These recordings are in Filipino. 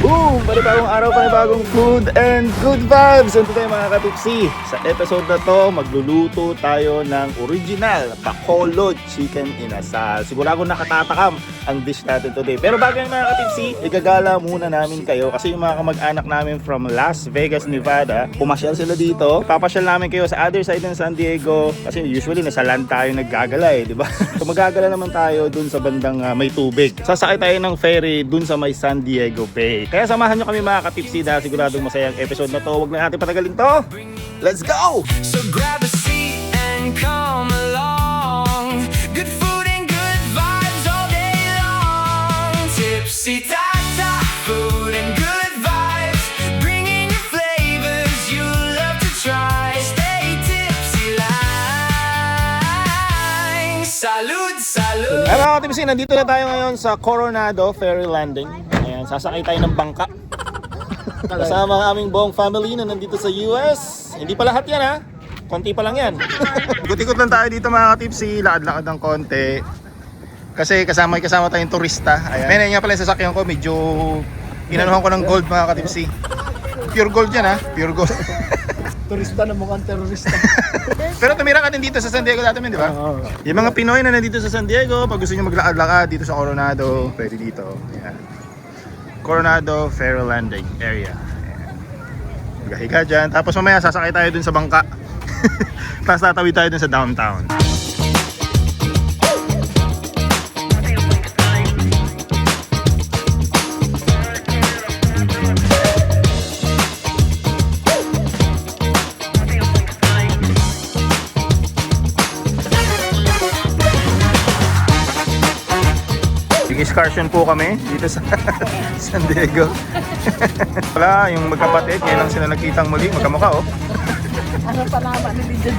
Boom! Panibagong araw, panibagong food and good vibes! And today mga katipsi, sa episode na to, magluluto tayo ng original Bacolod Chicken Inasal. Sigurado nakatatakam ang dish natin today. Pero bago yung mga katipsi, igagala muna namin kayo kasi yung mga kamag-anak namin from Las Vegas, Nevada, pumasyal sila dito. Papasyal namin kayo sa other side ng San Diego kasi usually nasa land tayo naggagala di ba? So magagala naman tayo dun sa bandang may tubig. Sasakay tayo ng ferry dun sa may San Diego Bay. Kaya samahan nyo kami mga katipsi dahil siguradong masayang episode na to. Huwag na natin patagalin to. Let's go! So grab a seat and come along. Good food and good vibes all day long. Tipsy Tata, food and good vibes. Bringing you flavors you love to try. Stay tipsy lang. Salud, salud. Ay mga katipsi, nandito na tayo ngayon sa Coronado Ferry Landing. Ayan, sasakay tayo ng bangka. Kasama ang aming buong family na nandito sa US. Hindi pa lahat yan ha. Konti pa lang yan. Ikot-ikot lang tayo dito mga katipsi. Lakad-lakad ng konti. Kasi kasama tayong turista. Ayan. May nga pala yung sasakyan ko. Medyo inanuhan ko ng gold mga katipsi. Pure gold yan ha. Pure gold. Turista na mukhang terorista. Pero tumira ka din dito sa San Diego dati men, di ba? Oo. Yung mga Pinoy na nandito sa San Diego, pag gusto nyo maglakad-lakad dito sa Coronado, pwede dito. Ayan. Coronado Ferry Landing area. Higa-higa dyan. Tapos mamaya sasakay tayo dun sa bangka. Tapos tatawid tayo dun sa downtown. Excursion po kami dito sa San Diego. Wala, yung magkapatid, ngayon lang sila nagkitang muli, magkamukha oh. Ano pa naman ni Lidyo?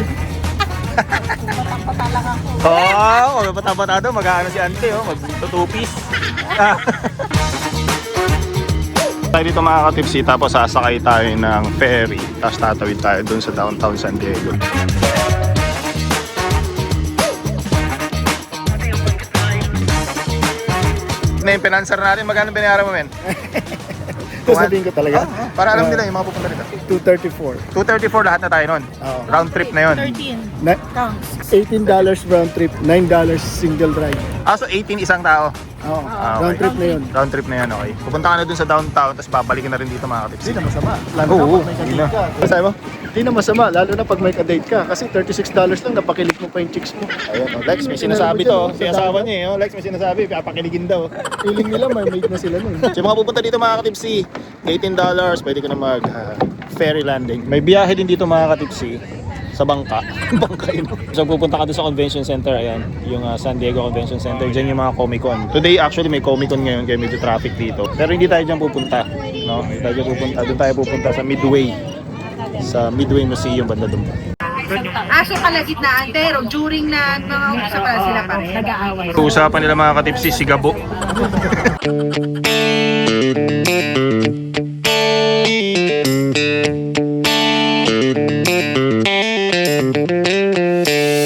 Patang-pata lang ako. Oo, patapatado, mag-aano si Ante oh, magtutupis. Tayo dito mga katipsi, tapos sasakay tayo ng ferry, tapos tatawid tayo dun sa downtown San Diego. Na yung pinanser natin, magkano binayaran mo men? Sasabihin ko talaga. Para alam nila yung mga pupunta dito. 234. 234 lahat na tayo nun. Oo. Round trip na yun. 13. $18 round trip, $9 single ride. So 18 isang tao. Oo. Ah, Round okay. trip na yun. Round trip na yun, okay. Pupunta ka na dun sa downtown, tapos babalikin na rin dito mga katipsi. Hindi na masama. Lalo Oo, na pag may hindi kadate na. ka. Ano sabi mo? Hindi na masama, lalo na pag may kadate ka. Kasi $36 lang, napakilig mo pa yung chicks mo. Ayun, oh, Lex, may sinasabi to. Si asawa niya eh. Oh. Lex, may sinasabi, papakiligin daw. Feeling nila, may made na sila nun. So mga pupunta dito mga katipsi, $18, pwede ka na mag ferry landing. May biyahe din dito mga katipsi sa bangka. Bangka yun. So pupunta ka doon sa convention center, ayan, yung San Diego Convention Center. Diyan yung mga Comic Con. Today actually may Comic Con ngayon kaya medyo traffic dito. Pero hindi tayo diyan pupunta, no? Hindi tayo dyan pupunta. Doon tayo pupunta sa Midway. Sa Midway Museum banda doon. So kalagitnaan, pero during na mga usapan sila pa rin, nag-aaway. Usapan nila mga katipsi, sigabo.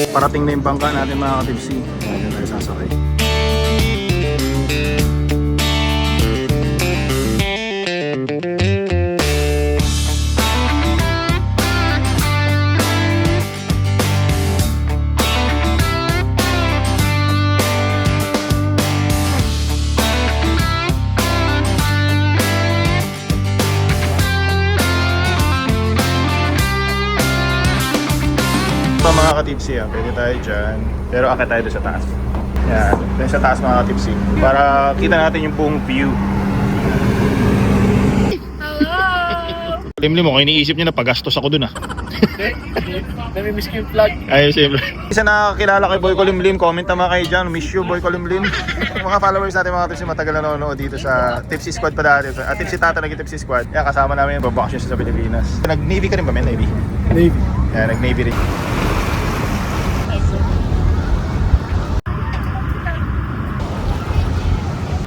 Parating na yung bangka natin mga katipsi. Ayan tayo sasakay. Ito mga katipsi, pwede tayo dyan. Pero akit tayo doon sa taas. Yan, doon sa taas mga katipsi. Para kita natin yung buong view. Limlim mo, kung iniisip niyo na pagastos ako doon Nami-miss ko yung vlog. Ay, siyempre. Isa nakakilala kay Boy Colimlim, comment naman kayo dyan. Miss you, Boy Colimlim. Mga followers natin mga tipsy, matagal na nanonood dito sa Tipsy Squad pa dati. Tipsy Tata naging Tipsy Squad. Yan, kasama namin yung babakasyon sa Pilipinas. Nag-Navy ka rin ba, men? Navy? Navy. Yan, nag-Navy rin.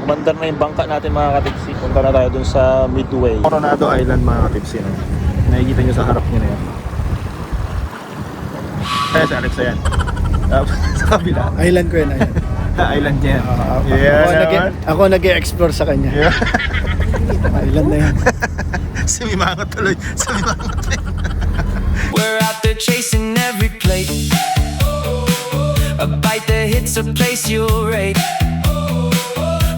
Umandar na yung bangka natin mga katipsi. Punta na tayo dun sa Midway. Coronado Island mga katipsi. No? Nakikita nyo sa harap nyo na yan. Kaya si Alexa yan. Sa kabila. Island ko yun. Island niya. Ako nag-e-explore sa kanya. Yeah. Thailand na yan. Sumimangot tuloy. Sumimangot tuloy. We're out there chasing every plate. A bite that hits a place you'll rate.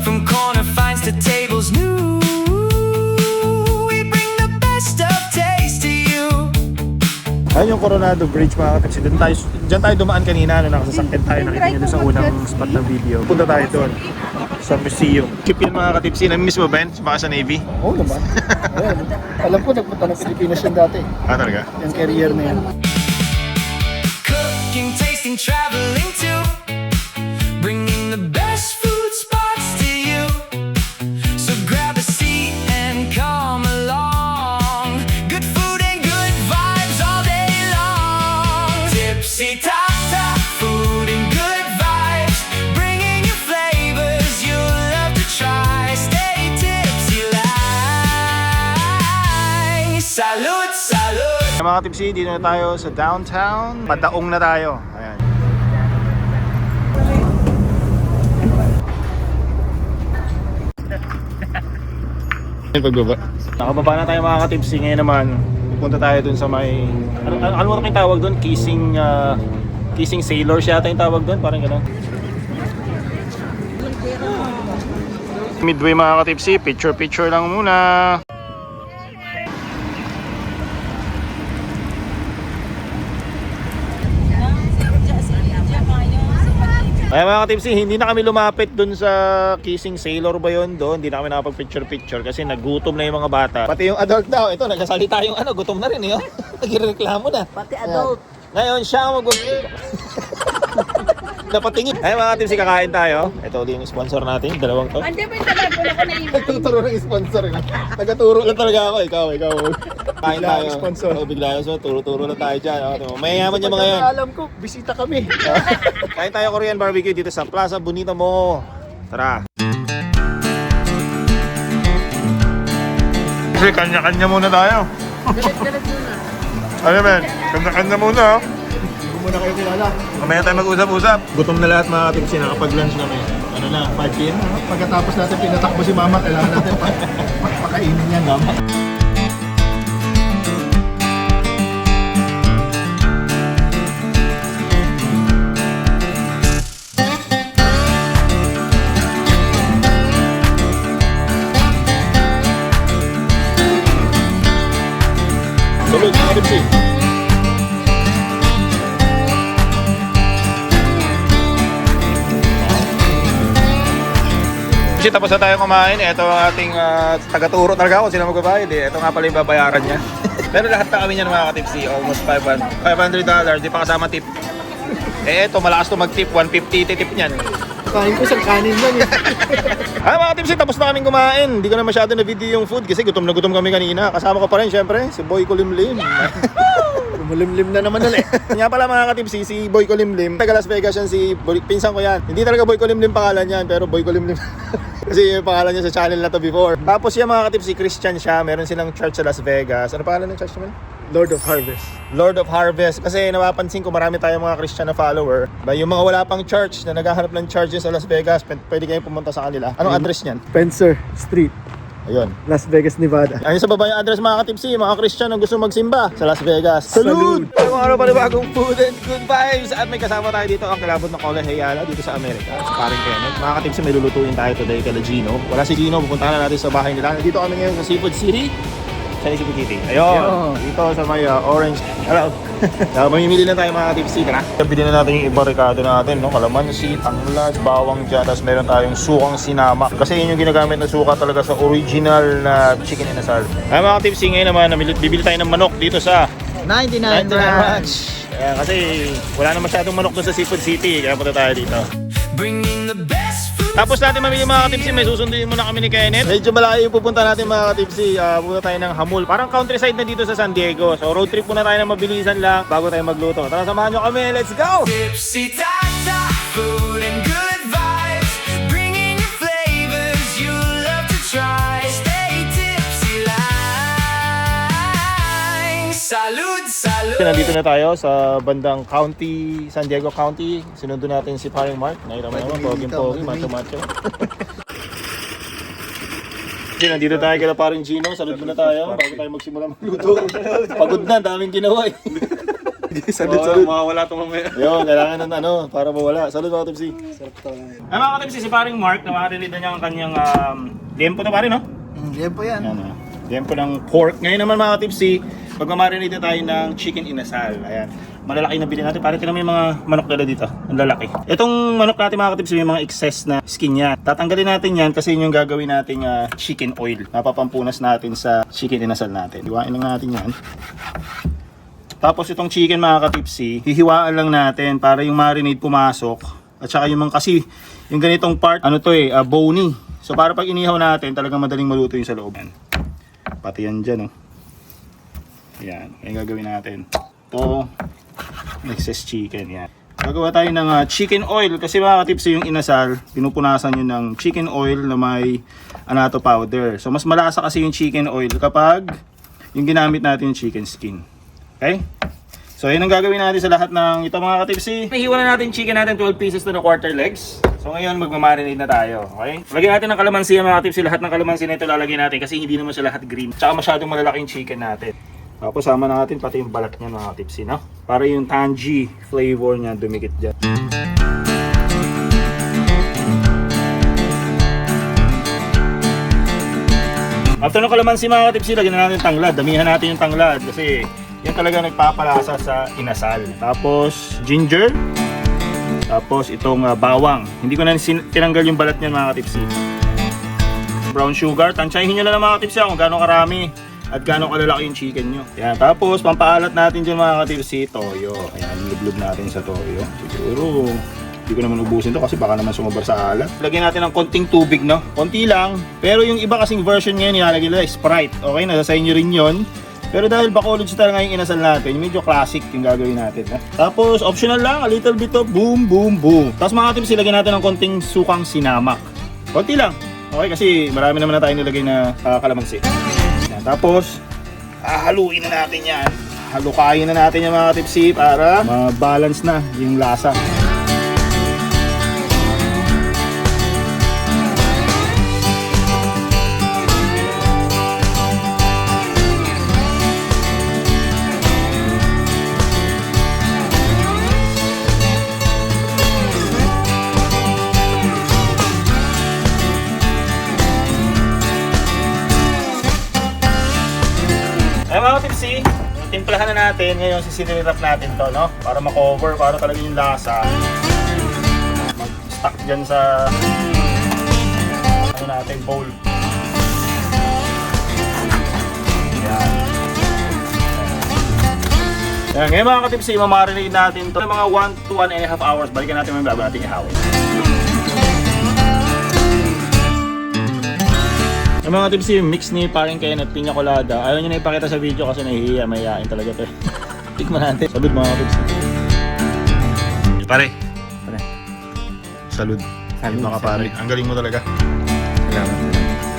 From corner finds to tables new. We bring the best of taste to you. Ayun yung Coronado Bridge mga katipsi. Diyan tayo dumaan kanina nung nakasasakyan tayo. Nakita nyo doon sa unang spot ng video. Punta tayo doon sa museum. Keep yun mga katipsi. Namimiss mo ba yun? Baka sa Navy? Oo naman. Ayan. Alam ko, nagpunta ng Pilipinas yan dati. Ah, talaga? Yung career na yan. Cooking, tasting, traveling too. Bringing the best food spots to you. So grab a seat and come along. Good food and good vibes all day long. Tipsy Tata, food and good vibes. Bringing you flavors you'll love to try. Stay tipsy lang. Salud, salud. Mga katipsi, dito na tayo sa downtown. Padaong na tayo. Ayan. Pagbaba. Nakababa na tayo mga katipsi. Ngayon naman, pupunta tayo dun sa may... Ano mo yung tawag dun? Kissing Sailors yata yung tawag dun? Parang gano'n. Midway mga katipsi, picture lang muna. Ay mga katipsi, hindi na kami lumapit dun sa Kissing Sailor ba yun doon? Hindi na kami nakapag-picture kasi nagutom na yung mga bata. Pati yung adult daw, ito nagsasalita yung gutom na rin eh. Nagreklamo na. Pati adult. Ngayon siya ang napatingin. Ay mga katipsi, kakain tayo. Ito ulit yung sponsor natin, dalawang to. Andi ba yung telepono ko na yun? Nagtuturo ng sponsor eh. Tagaturo lang talaga ako, ikaw. Kain Bigla tayo. ang sponsor. Oo, bigla yung turo lang tayo dyan. Mayayaman niya mga yan. Alam ko, bisita kami. Kain tayo Korean barbecue dito sa Plaza Bonita Mo. Tara. Kasi kanya-kanya muna tayo. Galit muna. Ano men? Kanya-kanya muna. Hindi muna kayo kilala. Mamaya tayo mag-usap-usap. Gutom na lahat mga katipsi. Nakapag-lunch kami. Ano na, 5 p.m. Pagkatapos natin pinatakbo si mama, kailangan natin pakainin yan. Mama. Tulog mga katipsi. Kasi tapos na tayo kumain, ito ang ating taga-turo talaga ako, sila magbabayad eh. Ito nga pala yung babayaran niya. Pero lahat na kami niyan mga katipsi, almost $500, di pa kasama tip. Eh ito, malakas to mag-tip, 150 titip niyan. Kain ko sa kanin lang eh. Ay mga katipsi, tapos na kaming kumain. Hindi ko na masyado na video yung food kasi gutom na gutom kami kanina. Kasama ko pa rin syempre, si Boy Kulimlim. Mulimlim na naman ulit. Nga pala mga katipsi, si Boy Kulimlim, taga Las Vegas yan, pinsan ko yan. Hindi talaga Boy Kulimlim pangalan yan, pero Boy Kulimlim. Kasi yung pangalan niya sa channel na to before. Tapos yung mga katipsi, Christian siya, meron silang church sa Las Vegas. Ano pangalan ng church naman? Lord of Harvest. Lord of Harvest. Kasi napapansin ko marami tayong mga Christian na follower. Yung mga wala pang church na naghahanap ng churches sa Las Vegas, pwede kayong pumunta sa kanila. Anong address niyan? Spencer Street, Ayun. Las Vegas, Nevada. Ayun sa baba yung address mga katipsi, mga Christian na gusto magsimba sa Las Vegas. Salud! Mga araw pa bagong food and good vibes. At may kasama tayo dito ang kilabot ng Cola Hayala dito sa Amerika. Sa paring Kenneth. Mga katipsi, may lulutuin tayo today kala Gino. Wala si Gino, pupuntahan na natin sa bahay nila. Dito kami ngayon sa Seafood City. Sa Cebu City. Ayun. Dito sa may orange. Hello. Mamimili na tayo mga tipsy. Tara. Bili na natin yung iba rekado natin. No? Kalamansi, tanglad, bawang dyan. Tapos meron tayong sukang sinama. Kasi yun yung ginagamit na suka talaga sa original na chicken inasal. Ay mga tipsy, ngayon naman, bibili tayo ng manok dito sa 99 Ranch. Kasi wala na masyadong manok doon sa Seafood City. Kaya punta tayo dito. Bringing the best food. Tapos natin mamili mga katipsi, may susundin muna kami ni Kenneth. Medyo malayo yung pupunta natin mga katipsi. Pupunta tayo ng Hamul. Parang countryside na dito sa San Diego. So road trip muna tayo ng mabilisan lang bago tayo magluto. Tara, samahan nyo kami. Let's go! Tipsy Tata, food and good vibes. Bringing you flavors you love to try. Stay tipsy lang. Salud, salud. Nandito na tayo sa bandang county, San Diego County. Sinundo natin si Paring Mark. Nakita mo naman, poging-pogi, macho-macho. Kasi nandito tayo kila paring Gino, salud muna tayo bago tayo magsimula magluto. Pagod na, daming ginawa eh. Salud. Mawawala ito mamaya. Yun, kailangan ng para mawala. Salud mga Tipsy. Ay mga Tipsy, si paring Mark, namarinig na niya ang kanyang liempo na pare, no? Liempo yan. Yan, liempo ng pork. Ngayon naman mga Tipsy, pagmamarinate na tayo ng chicken inasal. Ayan. Malalaki na bilhin natin. Pare, tingnan mo yung mga manok nila dito. Ang lalaki. Itong manok natin mga Tipsy, may mga excess na skin niya. Tatanggalin natin yan kasi yun yung gagawin nating chicken oil. Napapampunas natin sa chicken inasal natin. Hiwain lang natin yan. Tapos itong chicken mga Tipsy, hihiwaan lang natin para yung marinade pumasok. At saka yung kasi yung ganitong part, bony. So para pag inihaw natin, talagang madaling maluto yung sa loob. Yan. Pati yan dyan, oh. Yan, yung gagawin natin. Ito, excess chicken, yan. Gagawa tayo ng chicken oil kasi mga Tipsy yung inasal, pinupunasan nyo ng chicken oil na may annatto powder. So mas malasa kasi yung chicken oil kapag yung ginamit natin yung chicken skin. Okay? So yun ang gagawin natin sa lahat ng ito mga Tipsy. Nahiwa na natin chicken natin 12 pieces to na quarter legs. So ngayon magmamarinate na tayo. Okay? Lagyan natin ng kalamansi mga Tipsy. Lahat ng kalamansi na ito lalagyan natin kasi hindi naman siya lahat green. Tsaka masyadong malalaki yung chicken natin. Tapos sama na natin pati yung balat niya mga Tipsy, no? Para yung tangy flavor niya dumikit dyan. After ng kalamansi mga Tipsy, lagyan na natin tanglad. Damihan natin yung tanglad kasi yan talaga nagpapalasa sa inasal. Tapos ginger. Tapos itong bawang. Hindi ko na tinanggal yung balat niyan mga Tipsy. Brown sugar. Tansyahin nyo na lang mga Tipsy kung gaano karami at gaano kalalaki yung chicken nyo. Yan. Tapos pampaalat natin dyan mga Tipsy, toyo. Ayan, lublub natin sa toyo. Siguro hindi ko naman ubusin to kasi baka naman sumabar sa alat. Lagyan natin ng konting tubig, no? Konti lang. Pero yung iba kasing version ngayon nilalagay nila Sprite. Okay, nasa sa inyo rin yun. Pero dahil Bacolod style nga yung inasal natin, medyo classic yung gagawin natin. Tapos optional lang, a little bit of boom, boom, boom. Tapos mga Tipsy, lagyan natin ng konting sukang sinamak. Konti lang. Okay, kasi marami naman na tayo nilagay na kalamansi. Yan. Tapos, haluin na natin yan. Halukayin na natin yung mga Tipsy para ma-balance na yung lasa. Ay mga Tipsy, timplahan na natin. Ngayon sisinirap natin to, no? Para ma-cover, para talaga yung lasa mag-stuck dyan sa natin, bowl. Yan. Yan. Ngayon mga Tipsy, mamarinate natin to mga 1 to 1.5 hours. Balikan natin mga bago natin ihawin. Yung mga Tipsy, mix ni paring Ken at piña colada. Ayaw nyo na ipakita sa video kasi nahihiya, mayayain talaga to. Tikman natin. Salud mga Tipsy. Pare. Salud. Salud mga pare. Ang galing mo talaga. Salamat.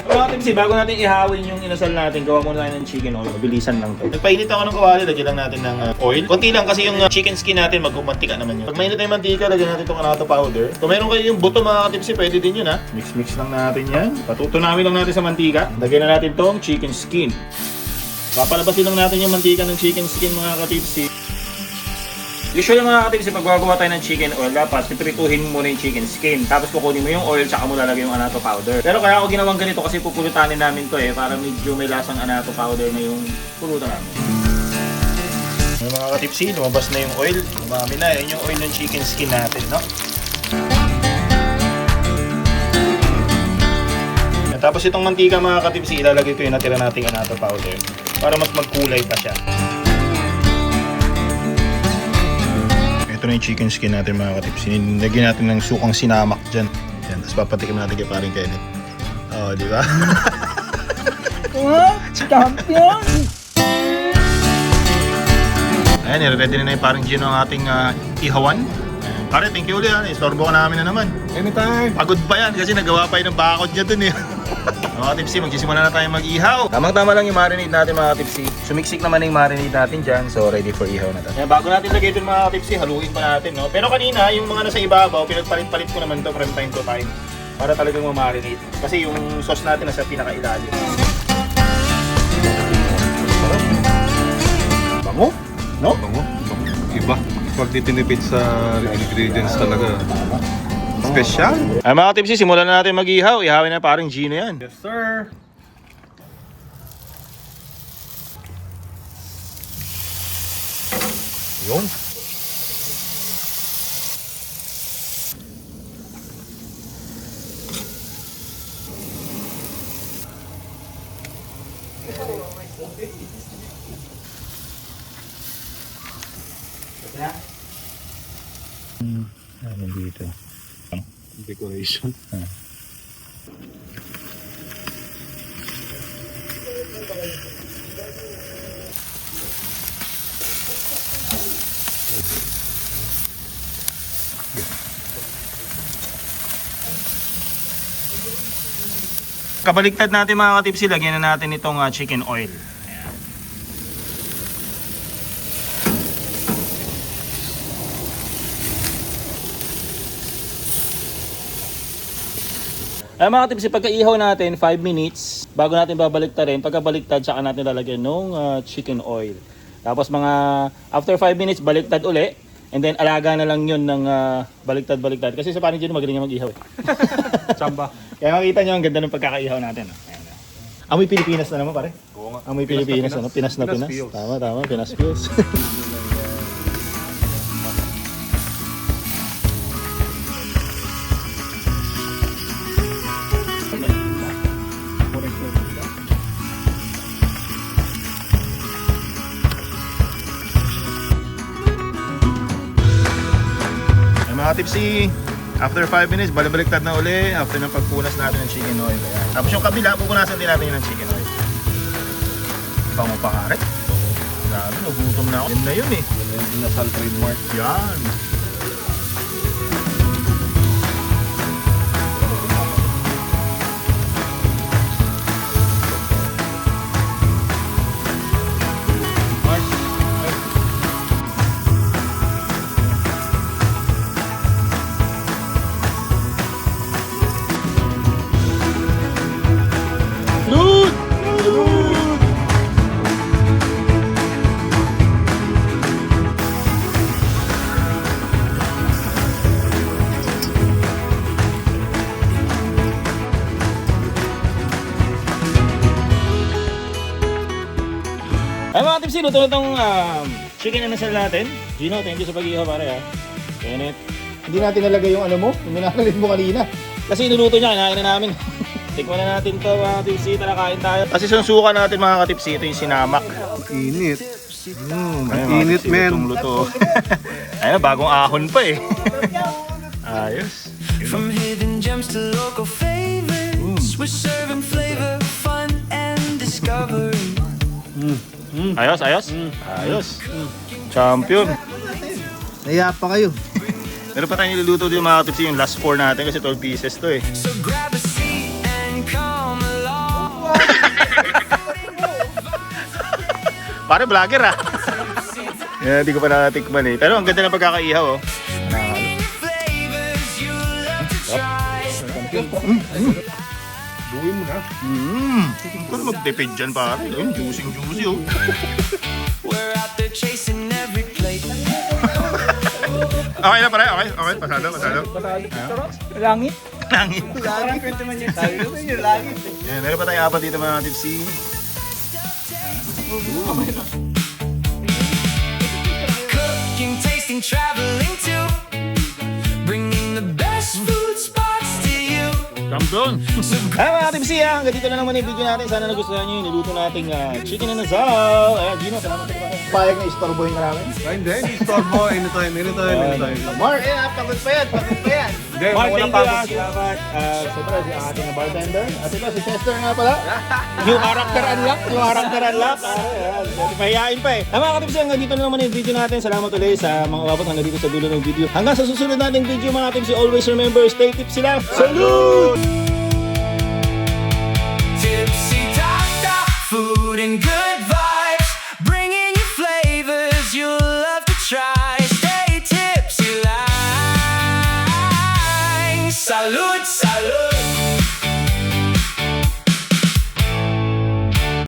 Mga Tipsy, bago natin ihawin yung inasal natin, gawa muna tayo ng chicken oil. Mabilisan lang to. Nagpainit ako ng kawali, lagyan lang natin ng oil. Konti lang kasi yung chicken skin natin, magkumantika naman yun. Pag mainit na yung mantika, lagyan natin itong annatto powder. Kung meron kayo yung buto mga Tipsy, pwede din yun ha. Mix lang natin yan. Patutunamin lang natin sa mantika. Lagyan na natin tong chicken skin. Papalabasin lang natin yung mantika ng chicken skin mga Tipsy. Usually mga Tipsy, pag gagawa tayo ng chicken oil, dapat piprituhin mo muna yung chicken skin. Tapos kukunin mo yung oil, tsaka mo lalagay yung annatto powder. Pero kaya ako ginawang ganito kasi pupulutanin namin to para medyo may lasang annatto powder na yung pulutan namin. Yung mga Tipsy, lumabas na yung oil. Lumami na, yun yung oil ng chicken skin natin, no? At tapos itong mantika mga Tipsy, ilalagay ko yung natira nating annatto powder para mas magkulay pa siya. Ito na yung chicken skin natin mga Tipsy. Nilagyan natin ng sukang sinamak dyan. Yan, tapos papatikim natin kay paring Kenneth. Oo, di ba? Champion! Ayan, i-ready na yung paring Gino ang ating ihawan. Ayan. Pare, thank you ulit ha. Istorbo ka namin na naman. Anytime. Pagod pa yan kasi nagawa pa yun ng bakod niya dun eh. Mga Tipsy, magsisimula na tayo mag-ihaw. Tamang-tama lang yung marinade natin mga Tipsy. Sumiksik naman yung marinade natin dyan. So ready for ihaw na tayo. Bago natin lagay ito mga Tipsy, haluin pa natin. No? Pero kanina, yung mga nasa ibabaw, pinagpalit-palit ko naman to from time to time. para talagang ma-marinate. Kasi yung sauce natin nasa pinakailalim. Bango? No? Bango. Iba. Pag titinipid sa ingredients talaga. Special. Ay mga tipsy, simulan na natin mag-ihaw. Ihawin na parang Gino yan. Yes, sir. Yun. Nandito. Decoration. Kabaliktad natin mga katipsi, lagyan na natin itong chicken oil. Ay mga katipsi, pagka-ihaw natin 5 minutes bago natin babaliktarin. Pagka-baliktad, saka natin lalagyan ng chicken oil. Tapos mga after 5 minutes, baliktad uli. And then alaga na lang yun ng baliktad-baliktad. Kasi sa panig dyan, magaling nga mag-ihaw eh. Chamba. Kaya makita nyo ang ganda ng pagkakaihaw natin. Ayan. Amoy Pilipinas na naman pare. Oo nga. Amoy Pilipinas, ano? Pinas na Pinas Pinas. feels. Tama, Pinas feels. Ay mga tipsy, after 5 minutes, balibaliktad na uli after ng pagpunas natin ng chicken oil. Ayan. Tapos yung kabila, pupunasan din natin yun ng chicken oil. Bango pa karet. Grabe, nagutom na ako. Yan na yun eh. Inasal trademark. Yan. Loot! Loot! Ay mga tipsy, luto na itong chicken and inasal natin. Gino, thank you sa pag-ihaw pare ha. Kenneth. Hindi natin nalagay yung ano mo, yung minakalit mo kanina. Kasi inuluto niya, kinain na namin. Tikman na natin to mga katipsi, tara kain tayo. Kasi sunsukan natin mga katipsi, ito yung sinamak. Init. Ayun, Init, mga tipsi, men. luto. Ayun, bagong ahon pa eh. Ayos. From hidden gems to local favorites, we're serving flavor, fun, and discovery. Ayos, ayos. Ayos. Champion. Naya pa kayo. Meron pa tayong niluluto din mga katipsi, yung last 4 natin kasi 12 pieces to eh. So grab a seat and come along. Pare vlogger ah. Yan, hindi ko pa nakatikman eh. Pero ang ganda ng pagkakaihaw oh. Bringing you flavors you love to try. Buhay mo na. Kung magtipid dyan pare. Ayun, juicy oh. We're out there chasing every plate. Okay na pare, okay. Pasado. Langit. Langit. Parang kwento man yun. Sabi ko yung langit. Yan, meron pa tayong apat dito mga tipsy. Cooking, tasting, traveling too. Bringing the best food spots to you. Champion! Ay mga tipsy ah, hanggang dito na naman yung video natin. Sana nagustuhan nyo yung niluto nating chicken and asal. Ayan, Gino, salamat sa pagkakas. Payag na istorbohin ka namin. Hindi store mo. Anytime. Mark! Pagod pa yan. Hindi, Mark, wala thank pa you ako. ah. Salamat. Siyempre, si ating bartender. At ito, si Chester nga pala. New character unlock. Ayan, mahihain pa eh. Ay mga katipsy, hanggang dito na naman yung video natin. Salamat ulit sa mga umabot hanggang dito sa dulo ng video. Hanggang sa susunod nating video mga katipsy, always remember, stay tipsy lang. Salute!